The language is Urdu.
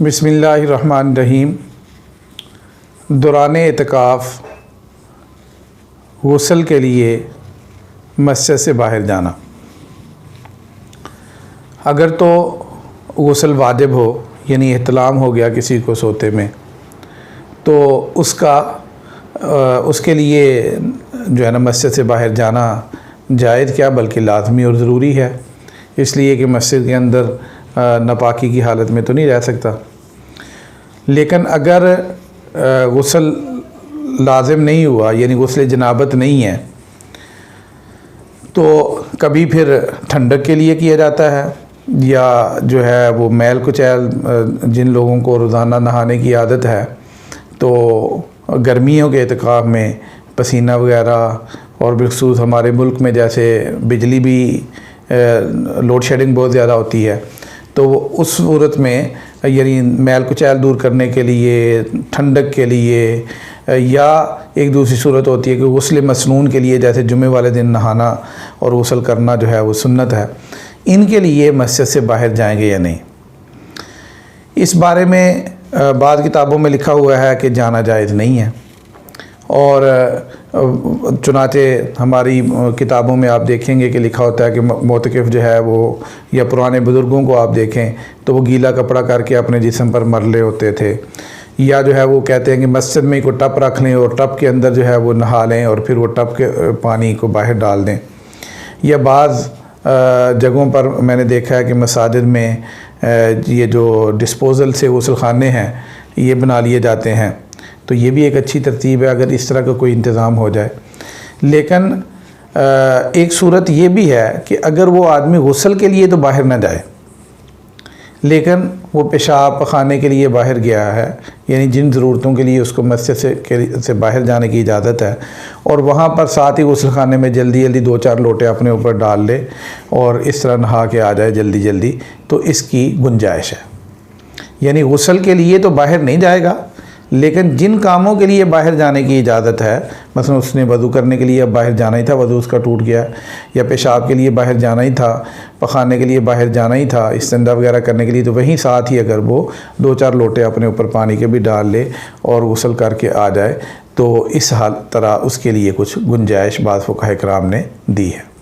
بسم اللہ الرحمن الرحیم۔ دوران اعتکاف غسل کے لیے مسجد سے باہر جانا، اگر تو غسل واجب ہو یعنی احتلام ہو گیا کسی کو سوتے میں، تو اس کے لیے جو ہے نا مسجد سے باہر جانا جائز کیا بلکہ لازمی اور ضروری ہے، اس لیے کہ مسجد کے اندر ناپاکی کی حالت میں تو نہیں رہ سکتا۔ لیکن اگر غسل لازم نہیں ہوا یعنی غسل جنابت نہیں ہے تو کبھی پھر ٹھنڈک کے لیے کیا جاتا ہے، یا جو ہے وہ میل کچیل جن لوگوں کو روزانہ نہانے کی عادت ہے تو گرمیوں کے اعتکاف میں پسینہ وغیرہ، اور بالخصوص ہمارے ملک میں جیسے بجلی بھی لوڈ شیڈنگ بہت زیادہ ہوتی ہے، تو اس صورت میں یعنی میل کچیل دور کرنے کے لیے، ٹھنڈک کے لیے، یا ایک دوسری صورت ہوتی ہے کہ غسل مسنون کے لیے جیسے جمعے والے دن نہانا اور غسل کرنا جو ہے وہ سنت ہے، ان کے لیے مسجد سے باہر جائیں گے یا نہیں۔ اس بارے میں بعض کتابوں میں لکھا ہوا ہے کہ جانا جائز نہیں ہے، اور چنانچہ ہماری کتابوں میں آپ دیکھیں گے کہ لکھا ہوتا ہے کہ معتکف جو ہے وہ، یا پرانے بزرگوں کو آپ دیکھیں تو وہ گیلا کپڑا کر کے اپنے جسم پر مرلے ہوتے تھے، یا جو ہے وہ کہتے ہیں کہ مسجد میں کوئی ٹپ رکھ لیں اور ٹپ کے اندر جو ہے وہ نہا لیں اور پھر وہ ٹپ کے پانی کو باہر ڈال دیں، یا بعض جگہوں پر میں نے دیکھا ہے کہ مساجد میں یہ جو ڈسپوزل سے غسل خانے ہیں یہ بنا لیے جاتے ہیں، تو یہ بھی ایک اچھی ترتیب ہے اگر اس طرح کا کوئی انتظام ہو جائے۔ لیکن ایک صورت یہ بھی ہے کہ اگر وہ آدمی غسل کے لیے تو باہر نہ جائے، لیکن وہ پیشاب پخانے کے لیے باہر گیا ہے، یعنی جن ضرورتوں کے لیے اس کو مسجد سے باہر جانے کی اجازت ہے، اور وہاں پر ساتھ ہی غسل خانے میں جلدی جلدی 2-4 لوٹے اپنے اوپر ڈال لے اور اس طرح نہا کے آ جائے جلدی جلدی، تو اس کی گنجائش ہے۔ یعنی غسل کے لیے تو باہر نہیں جائے گا، لیکن جن کاموں کے لیے باہر جانے کی اجازت ہے، مثلا اس نے وضو کرنے کے لیے اب باہر جانا ہی تھا، وضو اس کا ٹوٹ گیا، یا پیشاب کے لیے باہر جانا ہی تھا، پخانے کے لیے باہر جانا ہی تھا، استنجا وغیرہ کرنے کے لیے، تو وہیں ساتھ ہی اگر وہ 2-4 لوٹے اپنے اوپر پانی کے بھی ڈال لے اور غسل کر کے آ جائے تو اس طرح اس کے لیے کچھ گنجائش بعض فقہاء کرام نے دی ہے۔